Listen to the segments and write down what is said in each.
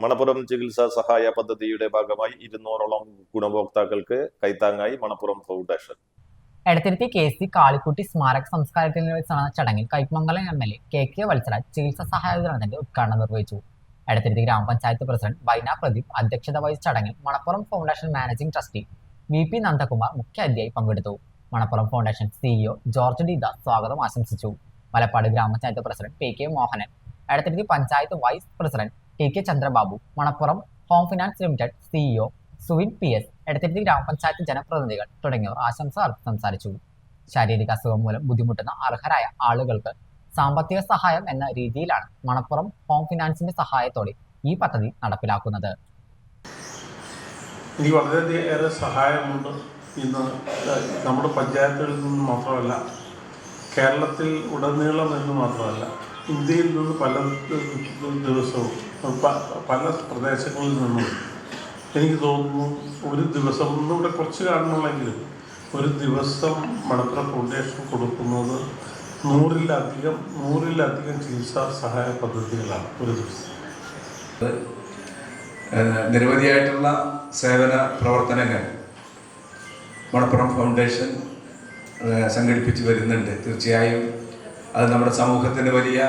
മണപ്പുറം ചികിത്സാ സഹായ പദ്ധതിയുടെ ഭാഗമായി 200ഓളം ഗുണഭോക്താക്കൾക്ക് കൈത്താങ്ങായി മണപ്പുറം ഫൗണ്ടേഷൻ. എടത്തിരുത്തി KC കാളിക്കുട്ടി സ്മാരക സംസ്കാരത്തിൽ നടന്ന ചടങ്ങിൽ കൈപ്പമംഗലം MLA KK വത്സരാജ് ചികിത്സാ സഹായ വിതരണത്തിന്റെ ഉദ്ഘാടനം നിർവഹിച്ചു. എടത്തിരുത്തി ഗ്രാമപഞ്ചായത്ത് പ്രസിഡന്റ് ബൈന പ്രദീപ് അധ്യക്ഷത വഹിച്ച ചടങ്ങിൽ Manappuram foundation managing trustee VP Nandakumar മുഖ്യാതിഥിയായി പങ്കെടുത്തു. Manappuram foundation CEO George D Das സ്വാഗതം ആശംസിച്ചു. മലപ്പാട് ഗ്രാമപഞ്ചായത്ത് president PK Mohanan, Edathiruthy panchayat vice president TK Chandrababu, Manappuram home finance limited CEO Suvin PS, എടത്തിരുത്തി ഗ്രാമപഞ്ചായത്ത് ജനപ്രതിനിധികൾ തുടങ്ങിയവർ ആശംസ സംസാരിച്ചു. ശാരീരിക അസുഖം മൂലം ബുദ്ധിമുട്ടുന്ന അർഹരായ ആളുകൾക്ക് സാമ്പത്തിക സഹായം എന്ന രീതിയിലാണ് മണപ്പുറം ഹോം ഫിനാൻസിന്റെ സഹായത്തോടെ ഈ പദ്ധതി നടപ്പിലാക്കുന്നത്. എനിക്ക് വളരെയേറെ സഹായമുണ്ട്. ഇന്ന് നമ്മുടെ പഞ്ചായത്തുകളിൽ നിന്ന് മാത്രമല്ല, കേരളത്തിൽ ഉടനീളം എന്ന് മാത്രമല്ല, ഇന്ത്യയിൽ നിന്ന് പല ദിവസവും പല പ്രദേശങ്ങളിൽ നിന്നും എനിക്ക് തോന്നുന്നു ഒരു ദിവസം ഒന്നുകൂടെ കുറച്ച് കാണണമെങ്കിലും ഒരു ദിവസം മണപ്പുറം ഫൗണ്ടേഷൻ കൊടുക്കുന്നത് 100-ലധികം ചികിത്സാ സഹായ പദ്ധതികളാണ് ഒരു ദിവസം. നിരവധിയായിട്ടുള്ള സേവന പ്രവർത്തനങ്ങൾ മണപ്പുറം ഫൗണ്ടേഷൻ സംഘടിപ്പിച്ച് വരുന്നുണ്ട്. തീർച്ചയായും അത് നമ്മുടെ സമൂഹത്തിന് വലിയ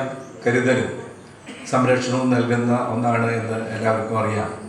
കരുതലും സംരക്ഷണവും നൽകുന്ന ഒന്നാണ് എന്ന് എല്ലാവർക്കും അറിയാം.